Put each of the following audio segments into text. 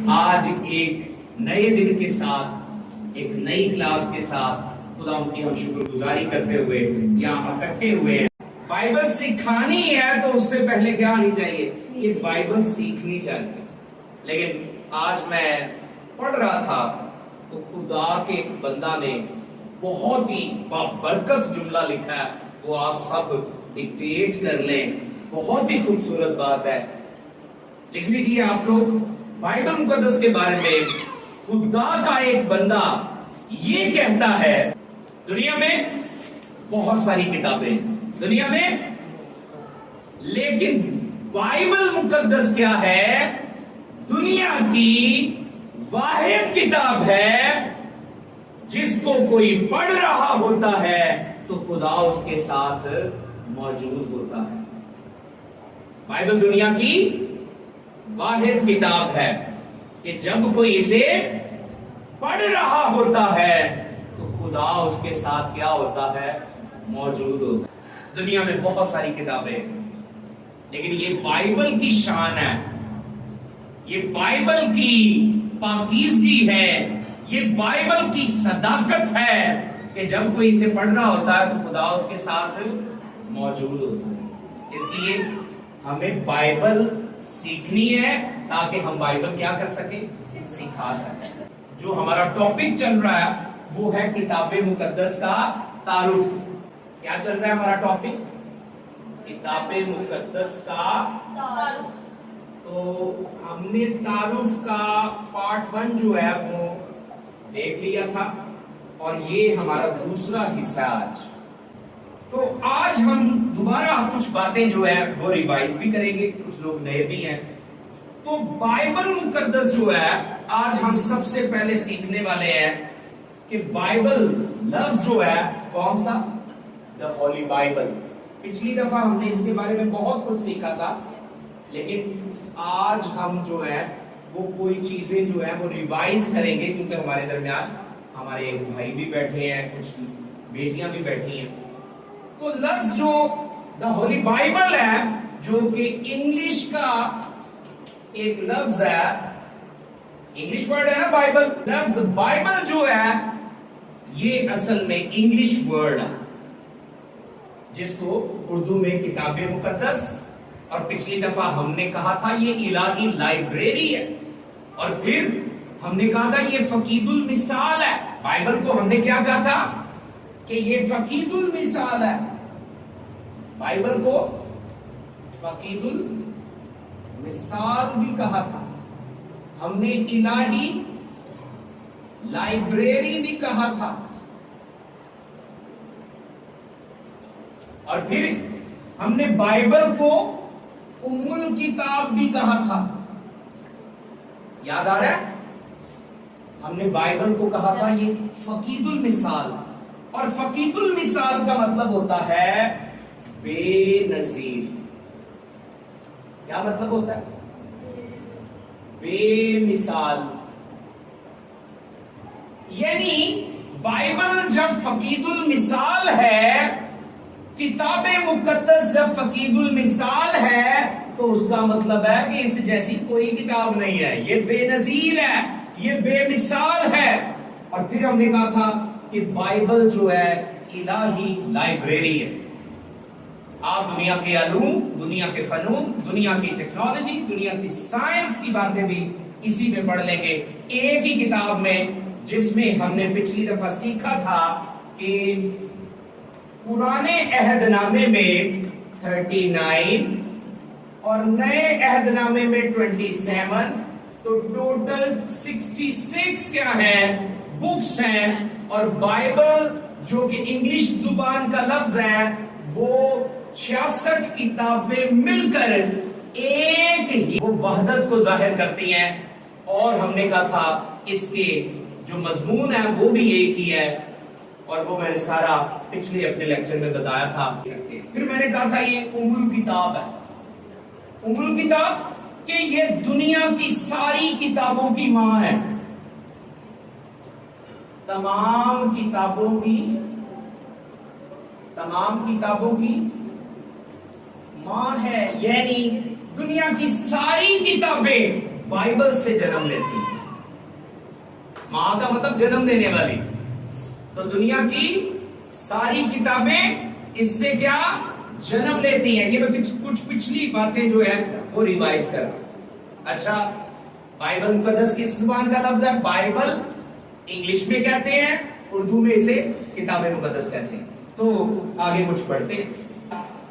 آج ایک نئے دن کے ساتھ، ایک نئی کلاس کے ساتھ خدا ان کی ہم شکر گزاری کرتے ہوئے یہاں اکٹھے ہوئے ہیں۔ بائبل سکھانی ہے تو اس سے پہلے کیا آنی چاہیے؟ یہ بائبل سیکھنی چاہیے۔ لیکن آج میں پڑھ رہا تھا تو خدا کے ایک بندہ نے بہت ہی بابرکت جملہ لکھا ہے، وہ آپ سب ڈکٹیٹ کر لیں، بہت ہی خوبصورت بات ہے۔ لکھ لیجیے آپ لوگ، بائبل مقدس کے بارے میں خدا کا ایک بندہ یہ کہتا ہے، دنیا میں بہت ساری کتابیں، دنیا میں، لیکن بائبل مقدس کیا ہے؟ دنیا کی واحد کتاب ہے جس کو کوئی پڑھ رہا ہوتا ہے تو خدا اس کے ساتھ موجود ہوتا ہے۔ بائبل دنیا کی واحد کتاب ہے کہ جب کوئی اسے پڑھ رہا ہوتا ہے تو خدا اس کے ساتھ کیا ہوتا ہے؟ موجود ہوتا ہے۔ دنیا میں بہت ساری کتابیں، لیکن یہ بائبل کی شان ہے، یہ بائبل کی پاکیزگی ہے، یہ بائبل کی صداقت ہے کہ جب کوئی اسے پڑھ رہا ہوتا ہے تو خدا اس کے ساتھ موجود ہوتا ہے۔ اس لیے ہمیں بائبل سیکھنی ہے تاکہ ہم بائبل کیا کر سکیں؟ سکھا سکیں۔ جو ہمارا ٹاپک چل رہا ہے وہ ہے کتاب مقدس کا تعارف۔ کیا چل رہا ہے ہمارا ٹاپک؟ کتاب مقدس کا تعارف۔ تو ہم نے تعارف کا پارٹ 1 جو ہے وہ دیکھ لیا تھا، اور یہ ہمارا دوسرا حصہ آج۔ تو آج ہم دوبارہ کچھ باتیں جو ہے وہ ریوائز بھی کریں گے، کچھ لوگ نئے بھی ہیں۔ تو بائبل مقدس جو ہے آج ہم سب سے پہلے سیکھنے والے ہیں کہ بائبل لفظ جو ہے کون سا؟ دا ہولی بائبل۔ پچھلی دفعہ ہم نے اس کے بارے میں بہت کچھ سیکھا تھا، لیکن آج ہم جو ہے وہ کوئی چیزیں جو ہے وہ ریوائز کریں گے، کیونکہ ہمارے درمیان ہمارے بھائی بھی بیٹھے ہیں، کچھ بیٹیاں بھی بیٹھی ہیں۔ تو لفظ جو دا ہولی بائبل ہے، جو کہ انگلش کا ایک لفظ ہے، انگلش ورڈ ہے نا بائبل، لفظ بائبل جو ہے یہ اصل میں انگلش ورڈ ہے جس کو اردو میں کتاب مقدس، اور پچھلی دفعہ ہم نے کہا تھا یہ الہی لائبریری ہے، اور پھر ہم نے کہا تھا یہ فقید المثال ہے۔ بائبل کو ہم نے کیا کہا تھا؟ کہ یہ فقید المثال ہے۔ بائبل کو فقید المثال بھی کہا تھا، ہم نے الہی لائبریری بھی کہا تھا، اور پھر ہم نے بائبل کو ام الکتاب بھی کہا تھا۔ یاد آ رہا ہے؟ ہم نے بائبل کو کہا تھا یہ فقید المثال، اور فقید المثال کا مطلب ہوتا ہے بے نظیر۔ کیا مطلب ہوتا ہے؟ بے مثال۔ یعنی بائبل جب فقید المثال ہے، کتاب مقدس جب فقید المثال ہے، تو اس کا مطلب ہے کہ اس جیسی کوئی کتاب نہیں ہے، یہ بے نظیر ہے، یہ بے مثال ہے۔ اور پھر ہم نے کہا تھا کہ بائبل جو ہے الہی لائبریری ہے۔ آپ دنیا کے علوم، دنیا کے فنون، دنیا کی ٹیکنالوجی، دنیا کی سائنس کی باتیں بھی اسی میں پڑھ لیں گے، ایک ہی کتاب میں، جس میں ہم نے پچھلی دفعہ سیکھا تھا کہ پرانے عہد نامے میں 39 اور نئے عہد نامے میں 27، تو ٹوٹل 66 کیا ہیں؟ بکس ہیں، اور بائبل جو کہ انگلش زبان کا لفظ ہے وہ 66 کتابیں مل کر ایک ہی وہ وحدت کو ظاہر کرتی ہیں۔ اور ہم نے کہا تھا اس کے جو مضمون ہے وہ بھی ایک ہی ہے، اور وہ میں نے سارا پچھلے اپنے لیکچر میں بتایا تھا۔ پھر میں نے کہا تھا یہ ام الکتاب ہے۔ ام الکتاب کہ یہ دنیا کی ساری کتابوں کی ماں ہے، تمام کتابوں کی ماں ہے، یعنی دنیا کی ساری کتابیں बाइबल से जन्म लेती हैं। मां का मतलब जन्म देने वाली। तो दुनिया की सारी किताबें इससे क्या जन्म लेती हैं। ये मैं कुछ पिछली बातें जो है वो रिवाइज कर रहा हूं। अच्छा, बाइबल मुकद्दस किस जुबान का लफ्ज है? बाइबल इंग्लिश में कहते हैं, उर्दू में इसे किताब मुकद्दस कहते हैं। तो आगे कुछ पढ़ते हैं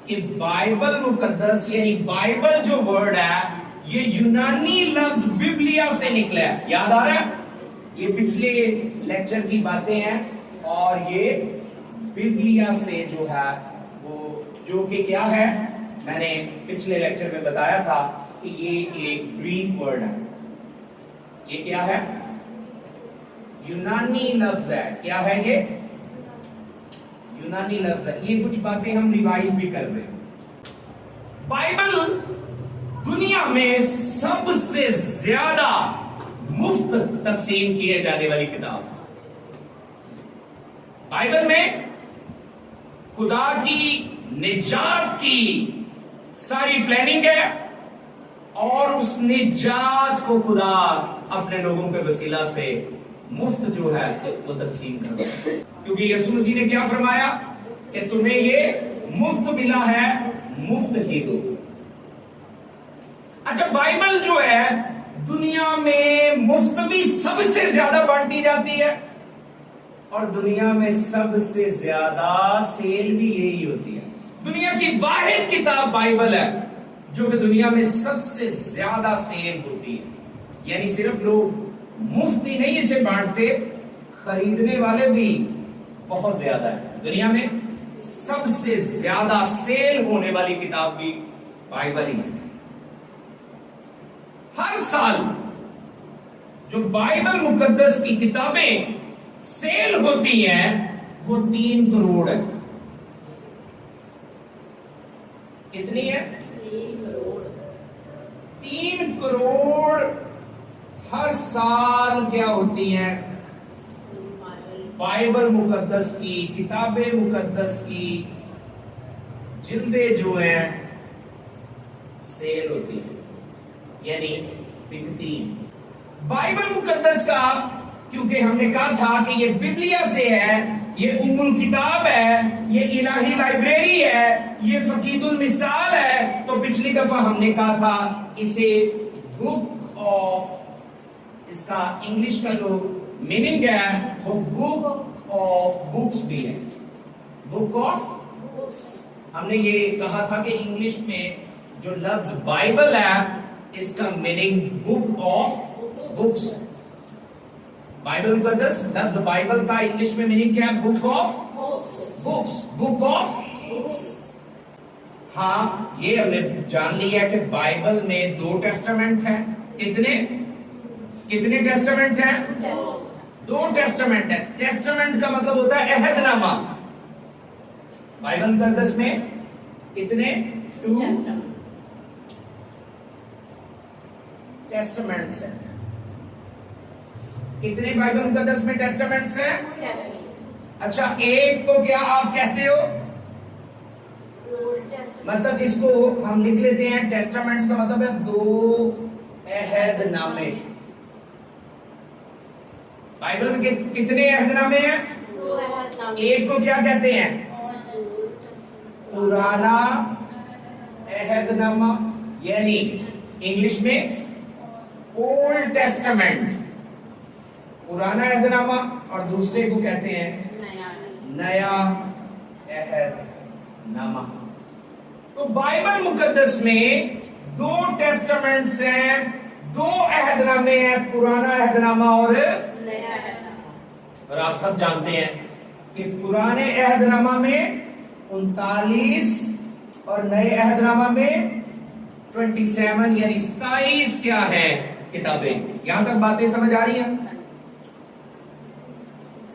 कि बाइबल मुकद्दस यानी बाइबल जो वर्ड है ये यूनानी लफ्ज बिब्लिया से निकला है। याद आ रहा है? ये पिछले लेक्चर की बातें हैं और ये बिब्लिया से जो है वो जो कि क्या है, मैंने पिछले लेक्चर में बताया था कि ये एक ग्रीक वर्ड है। ये क्या है? यूनानी लफ्ज है। क्या है ये? यूनानी लफ्ज है। ये कुछ बातें हम रिवाइज भी कर रहे हैं। बाइबल दुनिया में सबसे ज्यादा मुफ्त तकसीम किए जाने वाली किताब। बाइबल में खुदा की निजात की सारी प्लानिंग है और उस निजात को खुदा अपने लोगों के वसीला से मुफ्त जो है वो तकसीम कर रहा है। क्योंकि यीशु मसीह ने क्या फरमाया कि तुम्हें ये मुफ्त मिला है, मुफ्त ही दो। अच्छा, बाइबल जो है दुनिया में मुफ्त भी सबसे ज्यादा बांटी जाती है और दुनिया में सबसे ज्यादा सेल भी यही होती है। दुनिया की वाहिद किताब बाइबल है जो कि दुनिया में सबसे ज्यादा सेल होती है। यानी सिर्फ लोग मुफ्त ही नहीं इसे बांटते, खरीदने वाले भी बहुत ज्यादा है। दुनिया में सबसे ज्यादा सेल होने वाली किताब भी बाइबल ही है। हर साल जो बाइबल मुकद्दस की किताबें सेल होती हैं वो 3 करोड़ है। कितनी है? 3 करोड़ हर साल क्या होती हैं? बाइबल मुकद्दस की किताबें मुकद्दस की जिल्दें जो हैं सेल होती हैं, यानी बिकती। बाइबल मुकद्दस का क्योंकि हमने कहा था कि ये बिब्लिया से है, ये उम्मुल किताब है, ये इलाही लाइब्रेरी है, ये फकीदुल मिसाल है, तो पिछली दफा हमने कहा था इसे बुक ऑफ, इसका इंग्लिश का जो मीनिंग है वो बुक ऑफ बुक्स भी है। Book of books. हमने ये कहा था कि इंग्लिश में जो लफ्ज बाइबल है इसका meaning book of books. Bible मुकद्दस लफ्ज बाइबल का इंग्लिश में मीनिंग क्या है? Book of books. Book of books. हाँ, ये हमने जान लिया कि बाइबल में 2 टेस्टामेंट हैं। कितने टेस्टामेंट हैं? 2 टेस्टामेंट है। टेस्टामेंट का मतलब होता है अहदनामा। बाइबल मुकद्दस में कितने? 2 टेस्टामेंट्स हैं। कितने बाइबल मुकद्दस में टेस्टामेंट्स हैं? अच्छा, एक को क्या आप कहते हो? मतलब इसको हम लिख लेते हैं, टेस्टामेंट्स का मतलब है 2 अहदनामे। बाइबल में कितने अहदनामे हैं? 2 अहदनामे। एक को क्या कहते हैं? पुराना अहदनामा, यानी इंग्लिश में ओल्ड टेस्टामेंट, पुराना अहदनामा, और दूसरे को कहते हैं नया अहदनामा। तो बाइबल मुकद्दस में 2 टेस्टामेंट्स हैं, 2 अहदनामे हैं, पुराना अहदनामा और नया अहदनामा। और आप सब जानते हैं कि पुराने अहदनामा में 39 और नए अहदनामा में 27 यानी 27 क्या है किताबें। यहां तक बातें समझ आ रही हैं?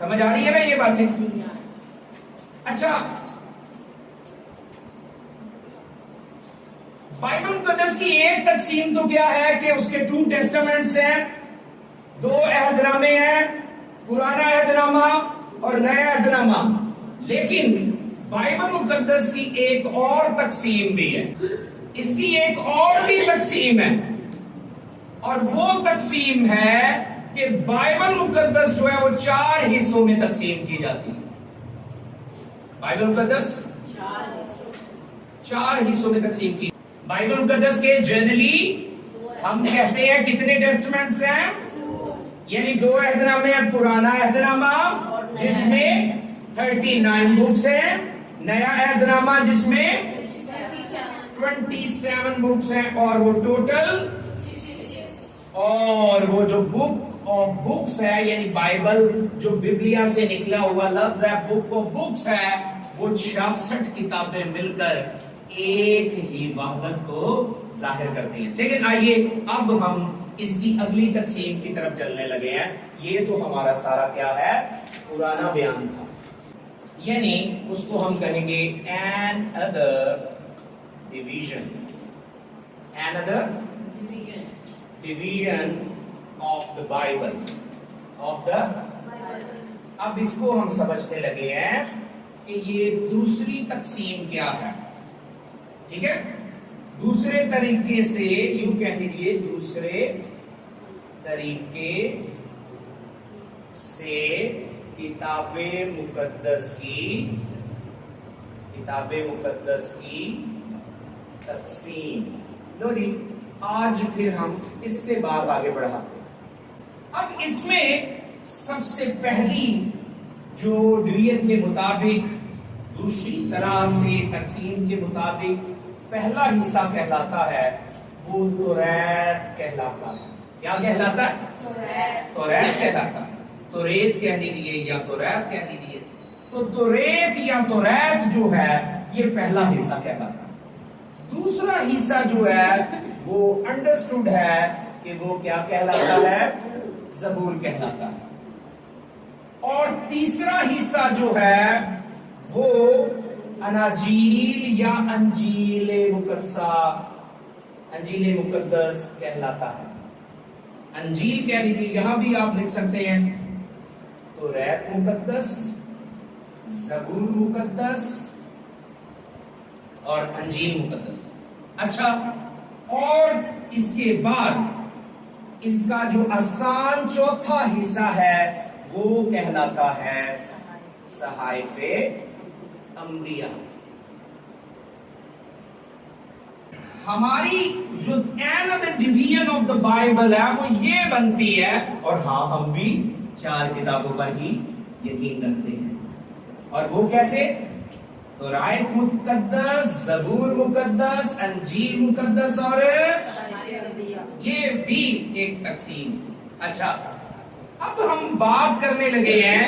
समझ आ रही है ना ये बातें? अच्छा, बाइबल मुकद्दस की एक तकसीम तो क्या है कि उसके 2 टेस्टामेंट्स हैं, 2 अहदनामे हैं, पुराना अहदनामा और नया अहदनामा। लेकिन बाइबल मुकद्दस की एक और तकसीम भी है। इसकी एक और भी तकसीम है। اور وہ تقسیم ہے کہ بائبل مقدس جو ہے وہ 4 حصوں میں تقسیم کی جاتی ہے. بائبل مقدس 4 حصوں میں تقسیم کی. بائبل مقدس کے جنرلی ہم کہتے ہیں کتنے ٹیسٹمنٹس ہیں؟ یعنی 2 عہد نامے ہیں. پرانا عہد نامہ جس میں 39 بکس ہیں، نیا عہد نامہ جس میں 27 بکس ہیں، اور وہ ٹوٹل، اور وہ جو بک آف بکس ہے یعنی بائبل جو ببلیا سے نکلا ہوا لفظ ہے، بک آف بکس ہے، وہ 66 کتابیں مل کر ایک ہی وحدت کو ظاہر کرتی ہیں. لیکن آئیے اب ہم اس کی اگلی تقسیم کی طرف چلنے لگے ہیں. یہ تو ہمارا سارا کیا ہے؟ پرانا بیان تھا. یعنی اس کو ہم کہیں گے an other division. Another division of the Bible. اب اس کو ہم سمجھنے لگے ہیں کہ یہ دوسری تقسیم کیا ہے. ٹھیک ہے، دوسرے طریقے سے یوں کہہ دیجیے، دوسرے طریقے سے کتاب مقدس کی تقسیم. لو جی، آج پھر ہم اس سے بات آگے بڑھاتے ہیں. اب اس میں سب سے پہلی جو ڈویژن کے مطابق، دوسری طرح سے تقسیم کے مطابق پہلا حصہ کہلاتا ہے وہ توریت کہلاتا ہے. کیا کہلاتا ہے؟ توریت کہلاتا ہے. توریت کہہ دیجیے یا توریت کہہ دیجیے. تو توریت یا توریت جو ہے یہ پہلا حصہ کہلاتا ہے. دوسرا حصہ جو ہے وہ انڈرسٹوڈ ہے کہ وہ کیا کہلاتا ہے؟ زبور کہلاتا ہے. اور تیسرا حصہ جو ہے وہ اناجیل یا انجیل مقدس کہلاتا ہے. انجیل کہہ لیجیے، یہاں بھی آپ لکھ سکتے ہیں توریت مقدس، زبور مقدس اور انجیل مقدس. اچھا، اور اس کے بعد اس کا جو آسان چوتھا حصہ ہے وہ کہلاتا ہے صحائف انبیاء. ہماری جو another division of the Bible ہے وہ یہ بنتی ہے، اور ہاں ہم بھی 4 کتابوں پر ہی یقین رکھتے ہیں. اور وہ کیسے؟ توریت مقدس، زبور مقدس، انجیل مقدس اور یہ بھی ایک تقسیم. اچھا، اب ہم بات کرنے لگے ہیں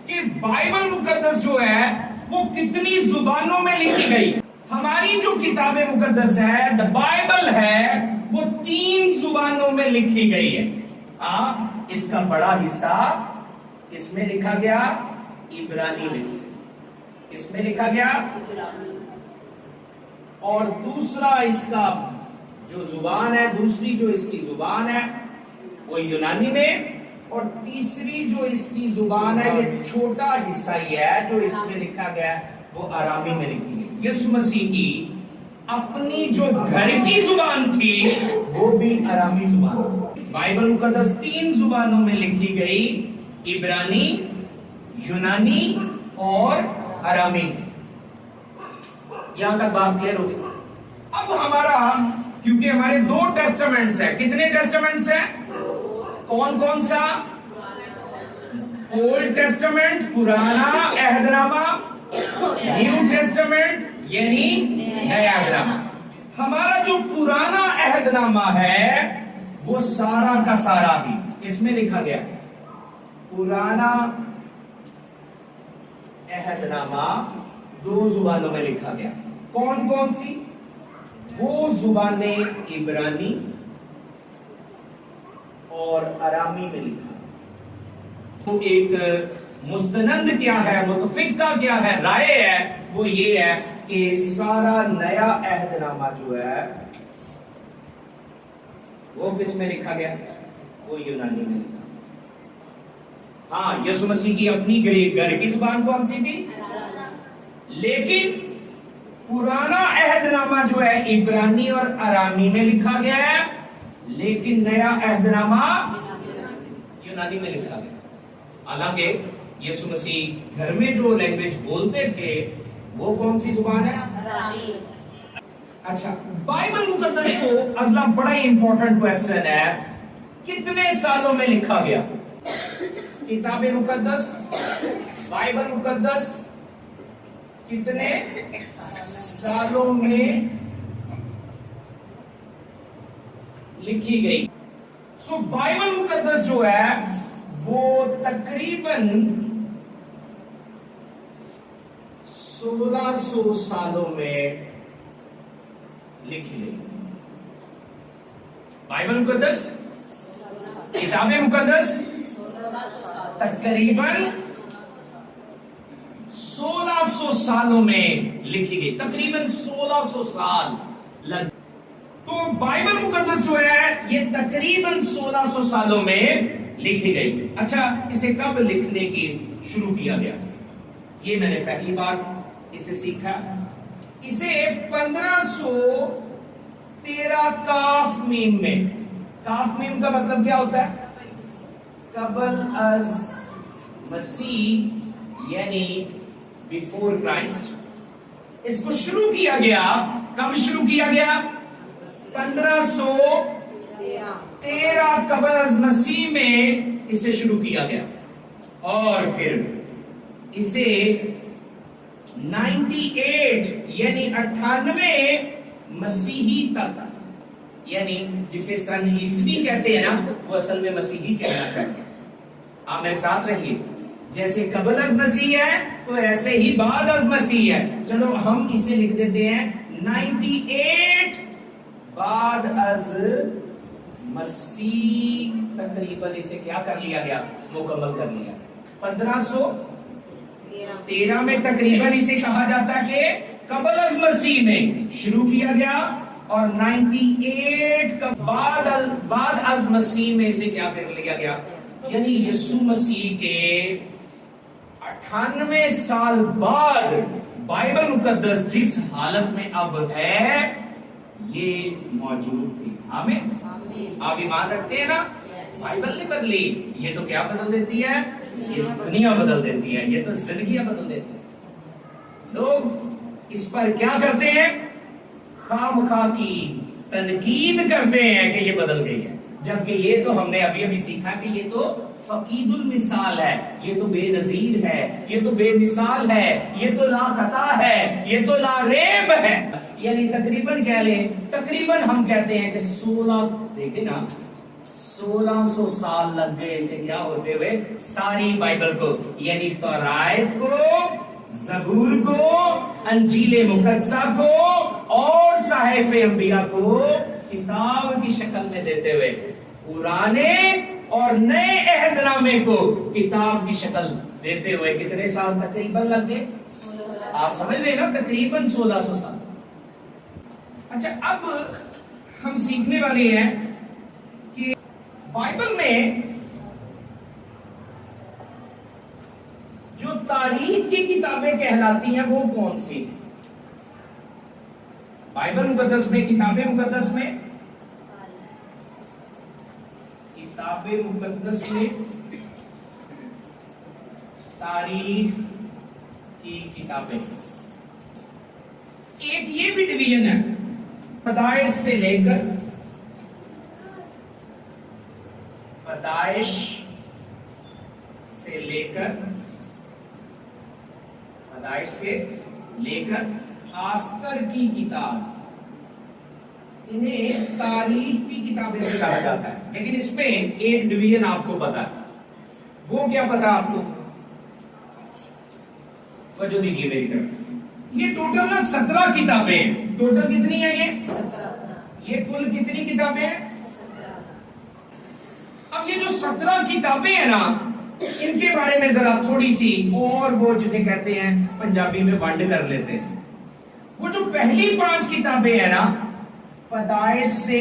کہ بائبل مقدس جو ہے وہ کتنی زبانوں میں لکھی گئی. ہماری جو کتاب مقدس ہے، دا بائبل ہے، وہ 3 زبانوں میں لکھی گئی ہے. اس کا بڑا حصہ کس میں لکھا گیا؟ عبرانی میں. کس میں لکھا گیا؟ اور دوسرا اس کا جو زبان ہے، دوسری جو اس کی زبان ہے وہ یونانی میں، اور تیسری جو اس کی زبان ہے، یہ چھوٹا حصہ ہی ہے جو اس میں لکھا گیا وہ آرامی میں لکھی گئی. یسوع مسیح کی اپنی جو گھر کی زبان تھی وہ بھی آرامی زبان تھی. بائبل مقدس 3 زبانوں میں لکھی گئی، عبرانی، یونانی اور آرامی. یہاں تک بات کلیئر ہوگی. اب ہمارا، کیونکہ ہمارے 2 ٹیسٹمنٹس ہیں. کتنے ٹیسٹمنٹس ہیں؟ کون کون سا؟ اولڈ ٹیسٹمنٹ پرانا عہد نامہ، نیو ٹیسٹمنٹ یعنی نیا عہد نامہ. ہمارا جو پرانا عہد نامہ ہے وہ سارا کا سارا ہی اس میں لکھا گیا. پرانا عہد نامہ 2 زبانوں میں لکھا گیا. کون کون سی؟ وہ زبانیں عبرانی اور آرامی میں لکھا. تو ایک مستند کیا ہے، متفقہ کیا ہے، رائے ہے، وہ یہ ہے کہ سارا نیا عہد نامہ جو ہے وہ کس میں لکھا گیا؟ وہ یونانی میں لکھا. ہاں، یسوع مسیح کی اپنی گھر کی زبان کون سی تھی؟ لیکن پرانا عہد نامہ جو ہے عبرانی اور آرامی میں لکھا گیا ہے، لیکن نیا عہدنامہ یونانی میں لکھا گیا. حالانکہ یسوع مسیح گھر میں جو لینگویج بولتے تھے وہ کون سی زبان ہے؟ اچھا، بائبل مقدس کو اگلا بڑا ہی امپورٹنٹ کوسچن ہے، کتنے سالوں میں لکھا گیا؟ کتاب مقدس، بائبل مقدس کتنے سالوں میں لکھی گئی؟ سو بائبل مقدس جو ہے وہ تقریباً 1600 سالوں میں لکھی گئی. بائبل مقدس، کتاب مقدس تقریباً 1600 سالوں میں لکھی گئی، تقریباً 1600 سال لگ. تو بائبل مقدس جو ہے یہ تقریباً 1600 سالوں میں لکھی گئی. اچھا، اسے کب لکھنے کی شروع کیا گیا؟ یہ میں نے پہلی بار اسے سیکھا. اسے 1513 کاف میم میں. کاف میم کا مطلب کیا ہوتا ہے؟ قبل از مسیح، یعنی بیفور کرائسٹ. اس کو شروع کیا گیا. کب شروع کیا گیا؟ 1513 قبل از مسیح میں اسے شروع کیا گیا، اور پھر اسے 98 یعنی 98 مسیحی تک، یعنی جسے سن عیسوی کہتے ہیں نا، وہ اصل میں مسیحی کہنا چاہتے ہیں. آپ میرے ساتھ رہیے، جیسے قبل از مسیح ہے تو ایسے ہی بعد از مسیح ہے. چلو ہم اسے لکھ دیتے ہیں 98 بعد از مسیح. تقریباً اسے کیا کر لیا گیا؟ مکمل کر لیا. 1513 میں تقریباً اسے کہا جاتا ہے کہ قبل از مسیح میں شروع کیا گیا، اور 98 بعد از مسیح میں اسے کیا کر لیا گیا؟ یعنی یسوع مسیح کے 98 سال بعد بائبل مقدس جس حالت میں اب ہے یہ موجود تھی. آمین. آپ ایمان رکھتے ہیں نا؟ بائبل نہیں بدلی، یہ تو کیا بدل دیتی ہے؟ یہ دنیا بدل دیتی ہے، یہ تو زندگیاں بدل دیتی ہے. لوگ اس پر کیا کرتے ہیں؟ خواہ مخواہ کی تنقید کرتے ہیں کہ یہ بدل گئی ہے، جبکہ یہ تو ہم نے ابھی ابھی سیکھا کہ یہ تو فقید المثال ہے، یہ تو بے نظیر ہے، یہ تو بے مثال ہے، یہ تو لا خطا ہے، یہ تو لا ریب ہے. یعنی تقریباً کہہ لیں، تقریباً ہم کہتے ہیں کہ 1600 سال لگ گئے اسے کیا ہوتے ہوئے ساری بائبل کو، یعنی تورات کو، زبور کو، انجیل مقدسہ کو اور صحائف انبیاء کو کتاب کی شکل میں دیتے ہوئے، پرانے اور نئے عہد نامے کو کتاب کی شکل دیتے ہوئے کتنے سال تقریباً لگ گئے؟ آپ سمجھ رہے نا، تقریباً 1600 سال. اچھا، اب ہم سیکھنے والے ہیں کہ بائبل میں جو تاریخ کی کتابیں کہلاتی ہیں وہ کون سی؟ بائبل مقدس میں، کتاب مقدس میں تاریخ کی کتابیں. ایک یہ بھی ڈویژن ہے، پیدائش سے لے کر آستر کی کتاب، انہیں تاریخ کی کتابیں سے کہا جاتا ہے. لیکن اس میں ایک ڈویژن آپ کو پتا ہے، وہ کیا پتا آپ کو؟ توجہ دیجیے میری طرف. یہ ٹوٹل 17 کتابیں ہیں. ٹوٹل کتنی ہیں یہ کل کتنی کتابیں ہیں؟ اب یہ جو 17 کتابیں ہیں نا، ان کے بارے میں ذرا تھوڑی سی اور وہ جسے کہتے ہیں پنجابی میں ونڈ کر لیتے ہیں. وہ جو پہلی 5 کتابیں ہیں نا، پیدائش سے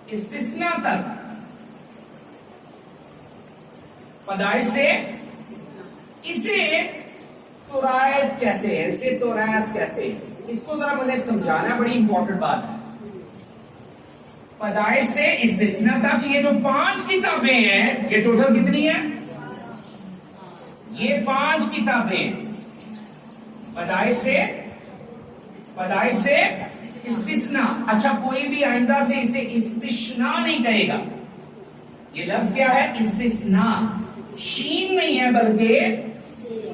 استثنا تک، پیدائش سے اسے تورات کہتے ہیں، اس کو ذرا مجھے سمجھانا، بڑی امپورٹنٹ بات ہے. पैदाइश से इस्तिस्ना तक ये जो 5 किताबें हैं, ये टोटल कितनी है? ये 5 किताबें पैदाइश से इस्तिस्ना। अच्छा, कोई भी आइंदा से इसे इस्तिस्ना नहीं कहेगा। ये लफ्ज क्या है? इस्तिस्ना। शीन नहीं है बल्कि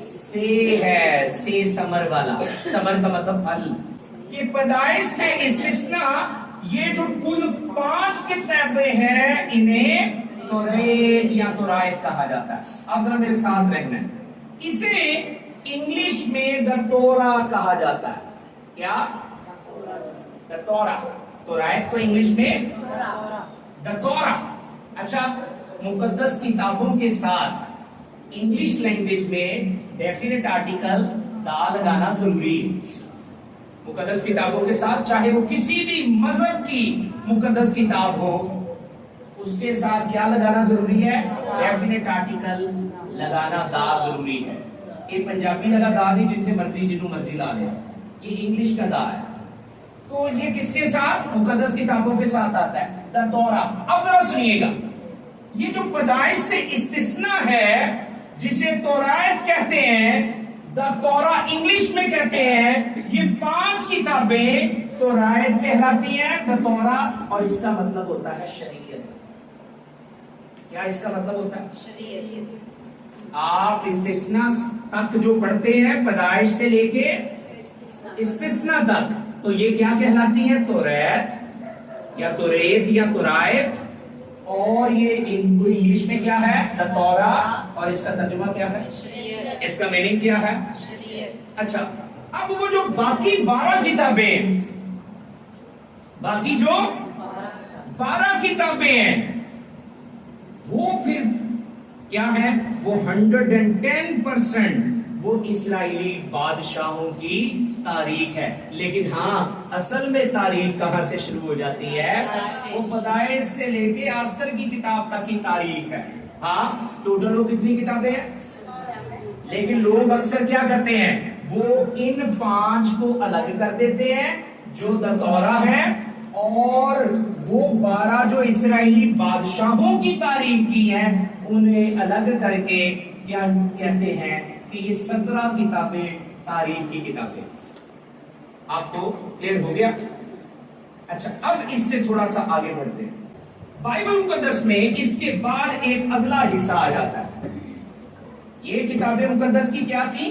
से है, से समर वाला। समर का मतलब फल। कि पैदाइश से इस्तिस्ना, ये जो कुल 5 किताबें हैं इन्हें तौरात या तौरात कहा जाता है। अब जरा मेरे साथ रहना है। इसे इंग्लिश में द तोरा कहा जाता है। क्या? द तोरा। तौरात को इंग्लिश में द तोरा। अच्छा, मुकद्दस किताबों के साथ इंग्लिश लैंग्वेज में डेफिनेट आर्टिकल दा लगाना जरूरी है। मुकद्दस किताबों के साथ, चाहे वो किसी भी मजहब की मुकद्दस किताब हो, उसके साथ क्या लगाना जरूरी है? डेफिनेट आर्टिकल लगाना दा जरूरी है। ये पंजाबी वाला दा नहीं जिथे मर्जी जिन्हों मर्जी ला लिया, ये इंग्लिश का दा है। तो ये किसके साथ? मुकद्दस किताबों के साथ आता है, द तौरा। अब जरा सुनिएगा, ये जो पैदाइश से इस्तिस्ना है जिसे तौरात कहते हैं, द तौरा इंग्लिश में कहते हैं, ये 5 किताबें तौरात कहलाती हैं, द तौरा। और इसका मतलब होता है शरीयत। क्या इसका मतलब होता है? शरीयत। आप इस्तिस्ना तक जो पढ़ते हैं, पैदाइश से लेके इस्तिस्ना तक, तो ये क्या कहलाती है? तौरात या तौरेत या तौरात। और ये इंग्लिश में क्या है? द तौरा। और इसका तर्जुमा क्या है? शरीयत। इसका मीनिंग क्या है? शरीयत। अच्छा, अब वो जो बाकी 12 किताबें, बाकी जो 12 किताबें हैं, वो फिर क्या है? वो 110% वो इस्राएली बादशाहों की तारीख है। लेकिन हाँ, असल में तारीख कहां से शुरू हो जाती है? वो पैदाइश से लेके आस्तर की किताब तक की तारीख है। हाँ, टोटल वो कितनी किताबें हैं? लेकिन लोग अक्सर क्या करते हैं? वो इन 5 को अलग कर देते हैं जो द तौरा है, और वो 12 जो इस्राएली बादशाहों की तारीख की है उन्हें अलग करके क्या कहते हैं कि ये 17 किताबें तारीख की किताबें। आपको क्लियर हो गया? अच्छा, अब इससे थोड़ा सा आगे बढ़ते हैं। बाइबल मुकद्दस में इसके बाद एक अगला हिस्सा आ जाता है। ये किताबें मुकद्दस की क्या थी?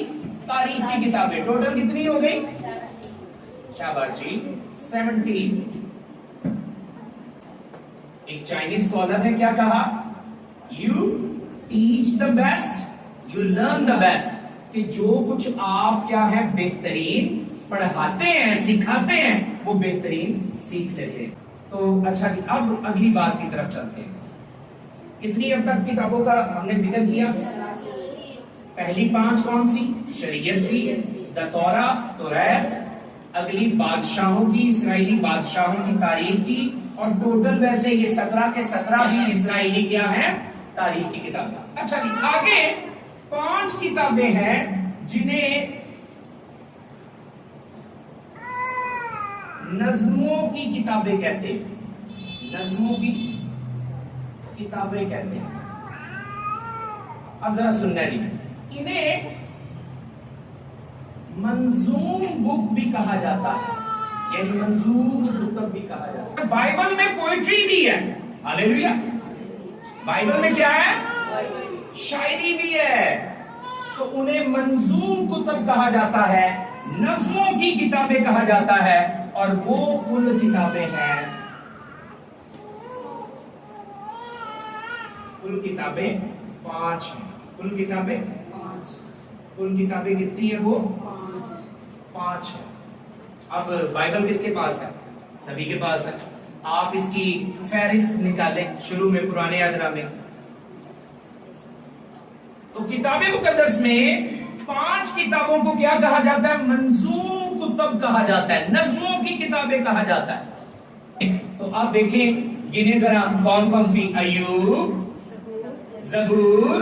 तारीख की किताबें। टोटल कितनी हो गई? शाबाश जी, 17। एक चाइनीज स्कॉलर ने क्या कहा? You teach the best, you learn the best. कि जो कुछ आप क्या है बेहतरीन पढ़ाते हैं, सिखाते हैं, वो बेहतरीन सीख लेते हैं। तो अच्छा जी, अब अगली बात की तरफ चलते हैं। कितनी अब तक किताबों का हमने जिक्र किया? पहली 5 कौन सी? शरीयत की, द तौरा, तौरात। अगली बादशाहों की, इस्राएली बादशाहों की तारीख की। और टोटल वैसे ये 17 के 17 भी इस्राएली क्या है? तारीख की किताब। अच्छा जी, आगे 5 किताबें हैं जिन्हें नज़्मों की किताबें कहते हैं। नज़्मों की किताबें कहते हैं। अब जरा सुनना जी, इन्हें मंजूम बुक भी कहा जाता है, यानी मंजूम कुतुब भी कहा जाता है। बाइबल में पोइट्री भी है। हालेलुया। बाइबल में क्या है? शायरी भी है। तो उन्हें मंजूम कुतुब कहा जाता है, नज़्मों की किताबें कहा जाता है। और वो कुल किताबें हैं, कुल किताबें 5 हैं। कुल किताबें 5। कुल किताबें कितनी है? वो 5 है। अब बाइबल किसके पास है? सभी के पास है। आप इसकी फहरिस्त निकालें शुरू में पुराने यादरा में। तो किताबे मुकद्दस में 5 किताबों को क्या कहा जाता है? मंजूम कुतुब कहा जाता है, नज़्मों की किताबें कहा जाता है। तो आप देखें, गिने जरा कौन कौन सी? अय्यूब, ज़बूर,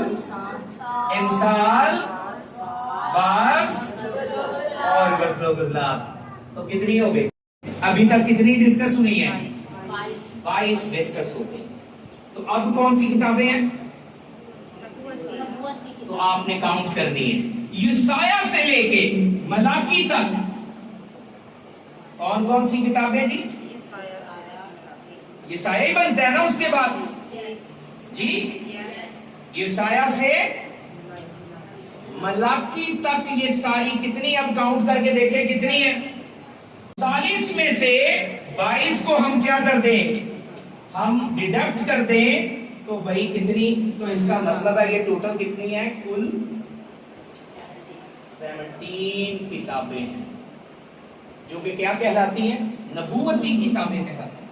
इमसाल, बास और गज़ल व गज़लात। तो कितनी हो गई? अभी तक कितनी डिस्कस हुई है? 22 डिस्कस हो गई। तो अब कौन सी किताबें हैं? तो आपने काउंट करनी है, यसाया से लेके मलाकी तक कौन कौन सी किताबें जी? यसाया ही बनता है ना उसके बाद जी। यसाया से मलाकी तक ये सारी कितनी, अब काउंट करके देखें कितनी है। 40 में से 22 को हम क्या कर दें, हम डिडक्ट कर दें तो वही कितनी, तो इसका मतलब है ये टोटल कितनी है, कुल 17 किताबें हैं जो कि क्या कहलाती हैं, नबूवती किताबें कहलाती हैं।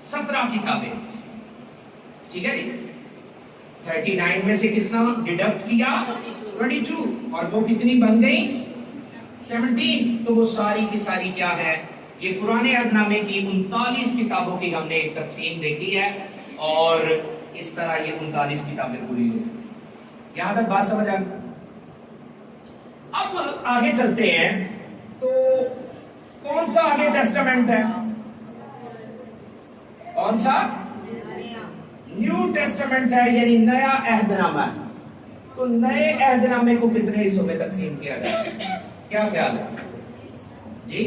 17 किताबें, ठीक है जी। 39 में से कितना डिडक्ट किया, 22, और वो कितनी बन गई, 17। तो वो सारी की सारी क्या है, ये पुराने अहदनामे की 39 किताबों की हमने एक तकसीम देखी है, और इस तरह ये 39 किताबें पूरी हो गई। यहां तक बात समझ आ गई। अब आगे चलते हैं, तो कौन सा आगे टेस्टामेंट है, कौन सा, न्यू टेस्टामेंट है, यानी नया अहदनामा है। तो नए अहदनामे को कितने हिस्सों में तकसीम किया जाए, क्या ख्याल है जी?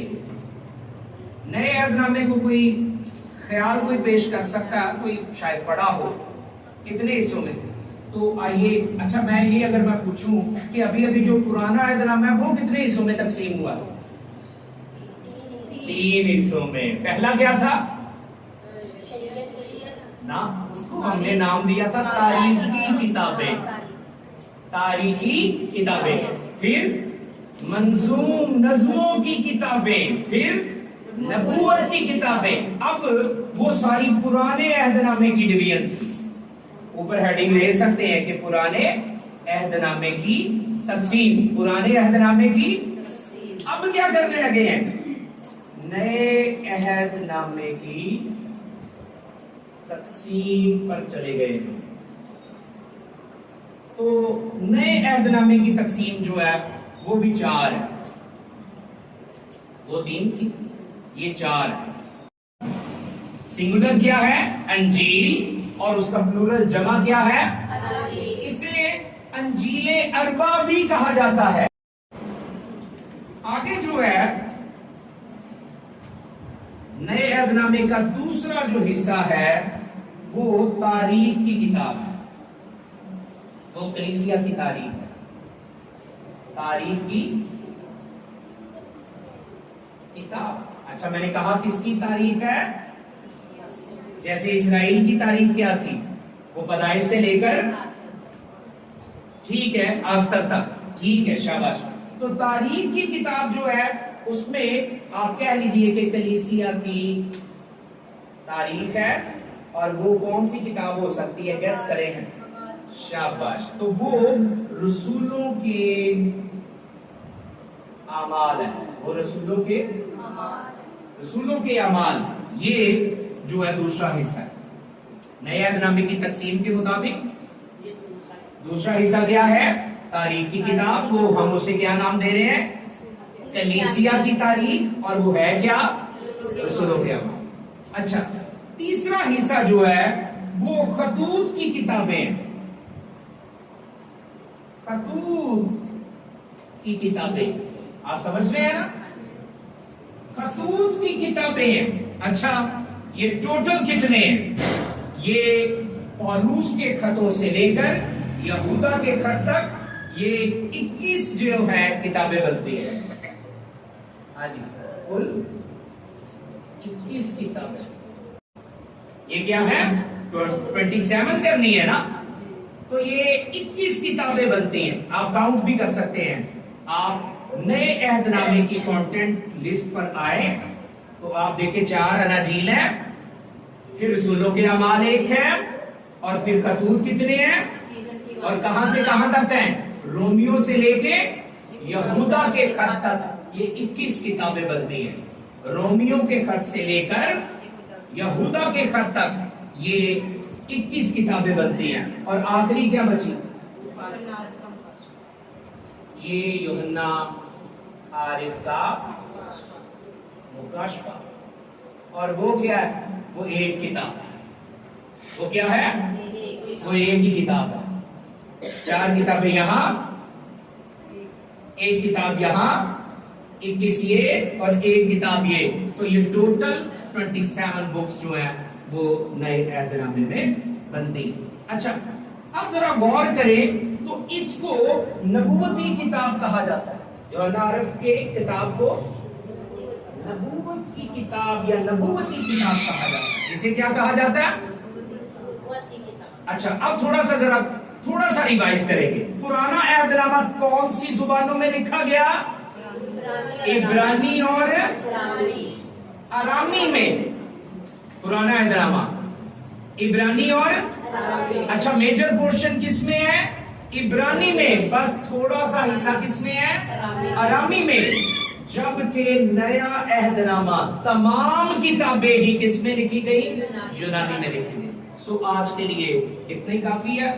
नए अहदनामे को कोई ख्याल कोई पेश कर सकता है, कोई शायद पढ़ा हो, कितने हिस्सों में? तो आइए, अच्छा मैं ये अगर मैं पूछूं कि अभी अभी जो पुराना अहदनामा है वो कितने हिस्सों में तकसीम हुआ? 3 हिस्सों में। पहला क्या था ना, उसको हमने नाम दिया था तारीखी किताबें, तारीखी किताबें, फिर मंजूम नज़्मों की किताबें, फिर नबूवत की किताबें। अब वो सारी पुराने अहदनामे की डिवीजन थी। ऊपर हेडिंग ले सकते हैं कि पुराने अहदनामे की तकसीम, पुराने अहदनामे की। अब क्या करने लगे हैं, नए अहदनामे की तकसीम पर चले गए हैं। तो नए अहदनामे की तकसीम जो है वो भी 4 है, वो 3 थी, ये 4 है। सिंगुलर क्या है, अंजील, और उसका प्लूरल जमा क्या है, इसे अंजीले अरबा भी कहा जाता है। आगे जो है नए अहदनामे का दूसरा जो हिस्सा है वो तारीख की किताब है, वो कलीसिया की तारीख है, तारीख की किताब। अच्छा मैंने कहा किसकी तारीख है, जैसे इसराइल की तारीख क्या थी, वो पैदाइश से लेकर, ठीक है, आस्तर तक, ठीक है, शाबाश। तो तारीख की किताब जो है उसमें आप कह लीजिए कि कलीसिया की तारीख है, और वो कौन सी किताब हो सकती है, गेस करें हैं, शाबाश। तो वो रसूलों के अमाल है, वो रसूलों के अमाल, ये जो है दूसरा हिस्सा है। नए अहदनामे की तकसीम के मुताबिक दूसरा हिस्सा क्या है, तारीख की किताब। वो हम उसे क्या नाम दे रहे हैं, कलीसिया की तारीख, और वो है क्या, रसूलों के अमाल। अच्छा तीसरा हिस्सा जो है वो खतूत की किताबें, खतूत की किताबें, आप समझ रहे हैं ना, खतूत की किताबें। अच्छा ये टोटल कितने हैं, ये पौलुस के खतों से लेकर यहूदा के खत तक ये 21 जो है किताबें बनती है। हाँ जी, कुल 21 किताबें। ये क्या है, 27 करनी है ना, तो ये 21 किताबें बनती हैं। आप काउंट भी कर सकते हैं। आप नए अहदनामे की कंटेंट लिस्ट पर आए तो आप देखें 4 अनाजील हैं, फिर रसूलों के अमाल 1 है, और फिर खतूत कितने हैं, और कहां से कहां तक हैं, रोमियो से लेके यहूदा के खत तक ये 21 किताबें बनती हैं। रोमियो के खत से लेकर यहूदा के खत तक ये 21 किताबें बनती हैं। और आखिरी क्या बची, ये यूहन्ना आरिफ का मुकाशफा, और वो क्या है, وہ ایک کتاب ہے. وہ کیا ہے؟ وہ ایک ہی کتاب ہے. 4 کتابیں یہاں، ایک کتاب یہاں، 21 یہ اور ایک کتاب یہ، تو یہ ٹوٹل 27 بکس جو ہیں وہ نئے عہد نامے میں بنتی. اچھا اب ذرا غور کریں تو اس کو نبوتی کتاب کہا جاتا ہے. یوحنا عارف کے کتاب کو نبوت کی کتاب یا نبوتی کتاب کہا جاتا ہے. اسے کیا کہا جاتا ہے؟ اچھا اب تھوڑا سا ریوائز کریں گے. پرانا عہد نامہ کون سی زبانوں میں لکھا گیا؟ عبرانی اور آرامی میں. پرانا عہد نامہ عبرانی اور اچھا میجر پورشن کس میں ہے؟ عبرانی میں. بس تھوڑا سا حصہ کس میں ہے؟ آرامی میں. جبکہ نیا عہد نامہ تمام کتابیں ہی کس میں لکھی گئی؟ یونانی میں لکھی گئی. سو آج کے لیے اتنا ہی کافی ہے.